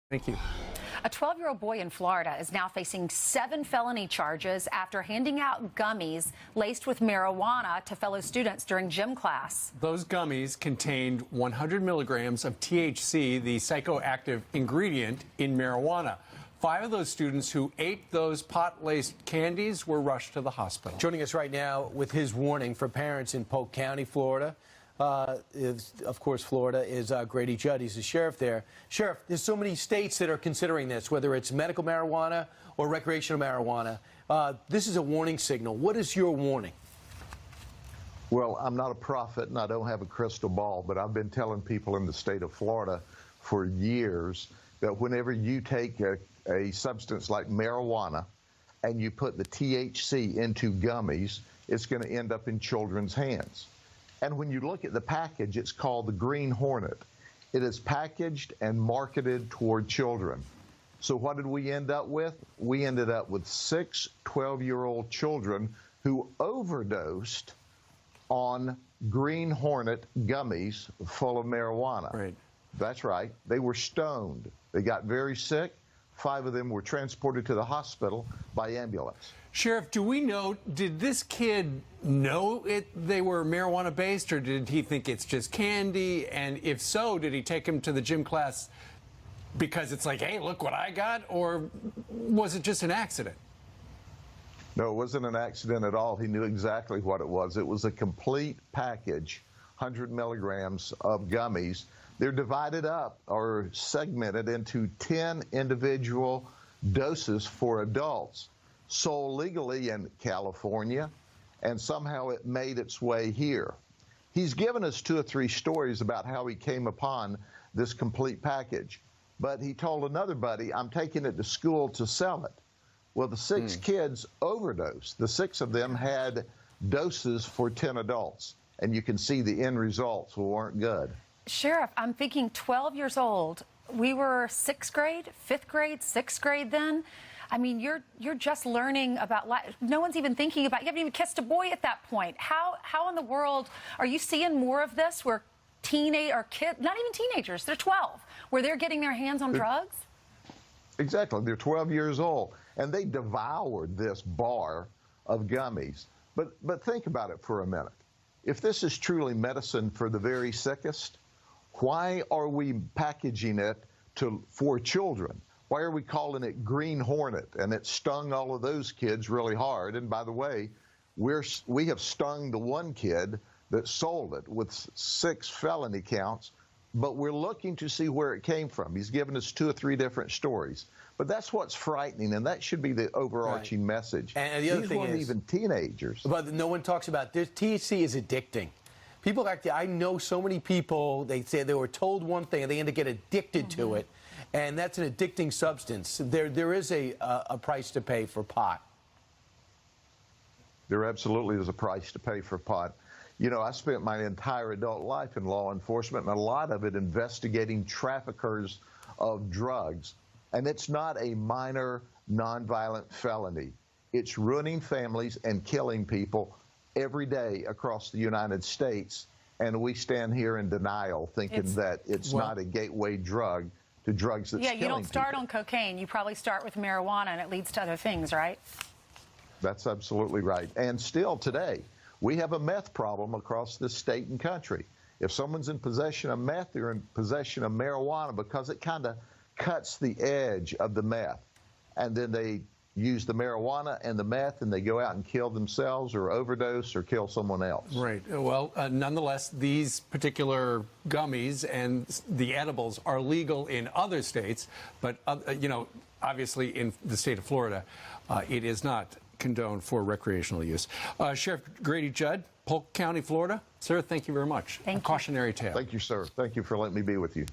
Thank you. A 12-year-old boy in Florida is now facing 7 felony charges after handing out gummies laced with marijuana to fellow students during gym class. Those gummies contained 100 milligrams of THC, the psychoactive ingredient in marijuana. 5 of those students who ate those pot-laced candies were rushed to the hospital. Joining us right now with his warning for parents in Polk County, Florida, of course, Florida, is Grady Judd. He's the sheriff there. Sheriff, there's so many states that are considering this, whether it's medical marijuana or recreational marijuana. This is a warning signal. What is your warning? Well, I'm not a prophet and I don't have a crystal ball, but I've been telling people in the state of Florida for years that whenever you take a substance like marijuana and you put the THC into gummies, it's going to end up in children's hands. And when you look at the package, it's called the Green Hornet. It is packaged and marketed toward children. So what did we end up with? We ended up with 6 12-year-old children who overdosed on Green Hornet gummies full of marijuana. Right. That's right. They were stoned. They got very sick. 5 of them were transported to the hospital by ambulance. Sheriff, do we know, did this kid know they were marijuana-based, or did he think it's just candy? And if so, did he take him to the gym class because it's like, hey, look what I got? Or was it just an accident? No, it wasn't an accident at all. He knew exactly what it was. It was a complete package, 100 milligrams of gummies. They're divided up or segmented into 10 individual doses for adults, sold legally in California, and somehow it made its way here. He's given us 2 or 3 stories about how he came upon this complete package, but he told another buddy, I'm taking it to school to sell it. Well, the 6 kids overdosed. The 6 of them had doses for 10 adults, and you can see the end results weren't good. Sheriff, I'm thinking 12 years old. We were 6th grade, 5th grade, 6th grade then. I mean, you're just learning about life. No one's even thinking about, you haven't even kissed a boy at that point. How in the world are you seeing more of this where kids, not even teenagers, they're 12, where they're getting their hands on drugs? Exactly. They're 12 years old, and they devoured this bar of gummies. But think about it for a minute. If this is truly medicine for the very sickest, why are we packaging it for children? Why are we calling it Green Hornet? And it stung all of those kids really hard. And by the way, we have stung the one kid that sold it with 6 felony counts, but we're looking to see where it came from. He's given us 2 or 3 different stories. But that's what's frightening, and that should be the overarching message. And the other These thing weren't is, even teenagers. But no one talks about this. THC is addicting. People I know so many people, they say they were told one thing and they end up getting addicted to it. And that's an addicting substance. There is a price to pay for pot. There absolutely is a price to pay for pot. You know, I spent my entire adult life in law enforcement, and a lot of it investigating traffickers of drugs. And it's not a minor nonviolent felony. It's ruining families and killing people every day across the United States. And we stand here in denial, thinking that it's not a gateway drug to drugs that's killing people. Yeah, you don't start on cocaine. You probably start with marijuana, and it leads to other things, right? That's absolutely right. And still today, we have a meth problem across this state and country. If someone's in possession of meth, they're in possession of marijuana because it kind of cuts the edge of the meth. And then they use the marijuana and the meth, and they go out and kill themselves or overdose or kill someone else. Right. Well, nonetheless, these particular gummies and the edibles are legal in other states, but, you know, obviously in the state of Florida, it is not condoned for recreational use. Sheriff Grady Judd, Polk County, Florida. Sir, thank you very much. Thank you. Cautionary tale. Thank you, sir. Thank you for letting me be with you.